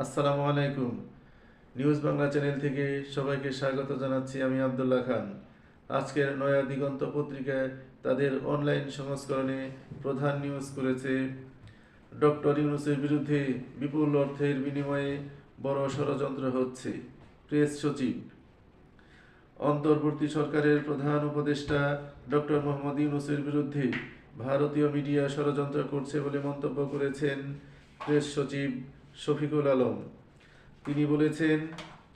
আসসালামু আলাইকুম। News Bangla channel থেকে সবাইকে স্বাগত জানাচ্ছি। আমি আব্দুল্লাহ খান। আজকের নয়া দিগন্ত পত্রিকায় তাদের অনলাইন সংস্করণে প্রধান নিউজ করেছে ডক্টর ইউনূসের বিরুদ্ধে বিপুল অর্থের বিনিময়ে বড় ষড়যন্ত্র হচ্ছে। প্রেস সচিব, অন্তর্বর্তী সরকারের প্রধান উপদেষ্টা ডক্টর মোহাম্মদ ইউনূসের বিরুদ্ধে ভারতীয় মিডিয়া ষড়যন্ত্র করছে বলে মন্তব্য করেছেন প্রেস সচিব শফিকুল আলম। তিনি বলেছেন,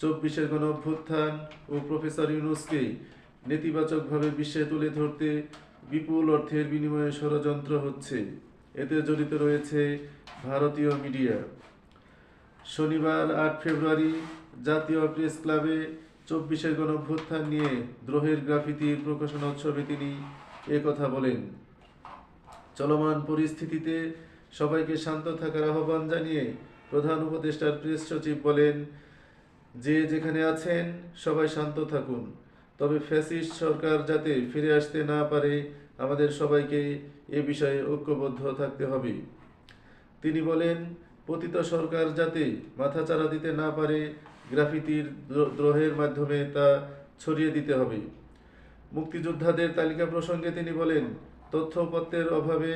২৪-এর গণঅভ্যুত্থান ও প্রফেসর ইউনূসকে নেতিবাচকভাবে বিশ্বে তুলে ধরতে বিপুল অর্থের বিনিময়ে ষড়যন্ত্র হচ্ছে। এতে জড়িত রয়েছে ভারতীয় মিডিয়া। শনিবার ৮ ফেব্রুয়ারি জাতীয় প্রেস ক্লাবে ২৪-এর গণঅভ্যুত্থান নিয়ে দ্রোহের গ্রাফিতির প্রকাশনা উৎসবে তিনি কথা বলেন। চলমান পরিস্থিতিতে সবাইকে শান্ত থাকার আহ্বান জানিয়ে প্রধান উপদেষ্টার প্রেস সচিব বলেন, যে যেখানে আছেন সবাই শান্ত থাকুন, তবে ফ্যাসিস্ট সরকার যাতে ফিরে আসতে না পারে আমাদের সবাইকে এ বিষয়ে ঐক্যবদ্ধ থাকতে হবে। তিনি বলেন, পতিত সরকার যাতে মাথাচাড়া দিতে না পারে গ্রাফিতির দ্রোহের মাধ্যমে তা ছড়িয়ে দিতে হবে। মুক্তিযোদ্ধাদের তালিকা প্রসঙ্গে তিনি বলেন, তথ্যপত্রের অভাবে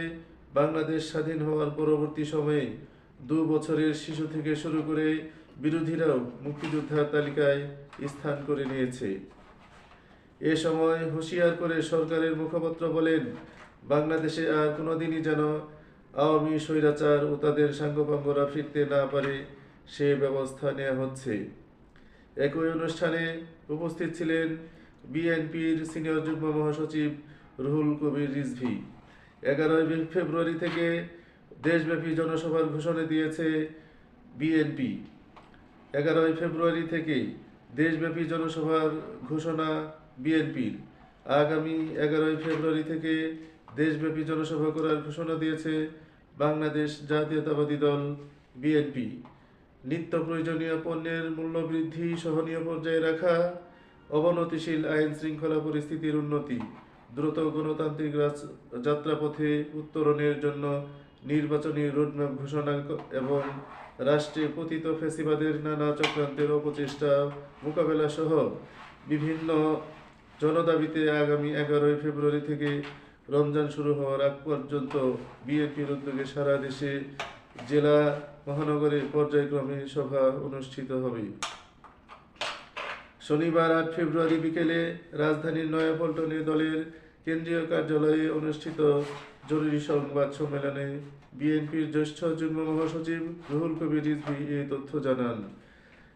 বাংলাদেশ স্বাধীন হওয়ার পরবর্তী সময়ে ২ বছরের শিশু থেকে শুরু করে বিরোধীরাও মুক্তিযোদ্ধার তালিকায় স্থান করে নিয়েছে। এ সময় হুঁশিয়ার করে সরকারের মুখপাত্র বলেন, বাংলাদেশে আর কোনোদিনই যেন আওয়ামী স্বৈরাচার ও তাদের সাঙ্গপাঙ্গরা ফিরতে না পারে সে ব্যবস্থা নেওয়া হচ্ছে। একই অনুষ্ঠানে উপস্থিত ছিলেন বিএনপির সিনিয়র যুগ্ম মহাসচিব রুহুল কবির রিজভী। ১১ ফেব্রুয়ারি থেকে দেশব্যাপী জনসভার ঘোষণা দিয়েছে বিএনপি। ১১ ফেব্রুয়ারি থেকে দেশব্যাপী জনসভার ঘোষণা বিএনপির। আগামী ১১ ফেব্রুয়ারি থেকে দেশব্যাপী জনসভা করার ঘোষণা দিয়েছে বাংলাদেশ জাতীয়তাবাদী দল বিএনপি। নিত্য প্রয়োজনীয় পণ্যের মূল্যবৃদ্ধি সহনীয় পর্যায়ে রাখা, অবনতিশীল আইন শৃঙ্খলা পরিস্থিতির উন্নতি, দ্রুত গণতান্ত্রিক যাত্রাপথে উত্তরণের জন্য নির্বাচনী রোডম্যাপ ঘোষণা এবং রাষ্ট্রে পতিত ফ্যাসিবাদের নানা চক্রান্তের অপচেষ্টা মোকাবেলা সহ বিভিন্ন জনদাবিতে আগামী ১১ ফেব্রুয়ারি থেকে রমজান শুরু হওয়ার আগ পর্যন্ত বিএনপির উদ্যোগে সারা দেশে জেলা মহানগরে পর্যায়ক্রমে সভা অনুষ্ঠিত হবে। শনিবার ৮ ফেব্রুয়ারি বিকেলে রাজধানীর নয়াপল্টনে দলের কেন্দ্রীয় কার্যালয়ে অনুষ্ঠিত জরুরি সংবাদ সম্মেলনে বিএনপির জ্যেষ্ঠ যুগ্ম মহাসচিব রুহুল কবির রিজভী এই তথ্য জানান।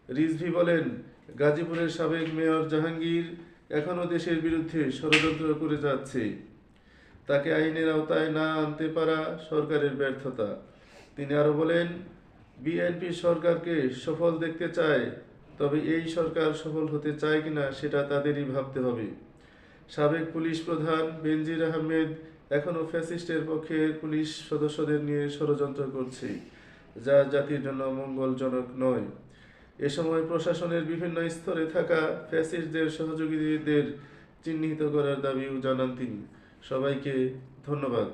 রিজভী বলেন, গাজীপুরের সাবেক মেয়র জাহাঙ্গীর এখনও দেশের বিরুদ্ধে ষড়যন্ত্র করে যাচ্ছে। তাকে আইনের আওতায় না আনতে পারা সরকারের ব্যর্থতা। তিনি আরও বলেন, বিএনপি সরকারকে সফল দেখতে চায়, তবে এই সরকার সফল হতে চায় কিনা সেটা তাদেরই ভাবতে হবে। সাবেক পুলিশ প্রধান বেনজির আহমেদ এখনও ফ্যাসিস্টের পক্ষের পুলিশ সদস্যদের নিয়ে ষড়যন্ত্র করছে, যা জাতির জন্য মঙ্গলজনক নয়। এ সময় প্রশাসনের বিভিন্ন স্তরে থাকা ফ্যাসিস্টদের সহযোগীদের চিহ্নিত করার দাবিও জানান তিনি। সবাইকে ধন্যবাদ।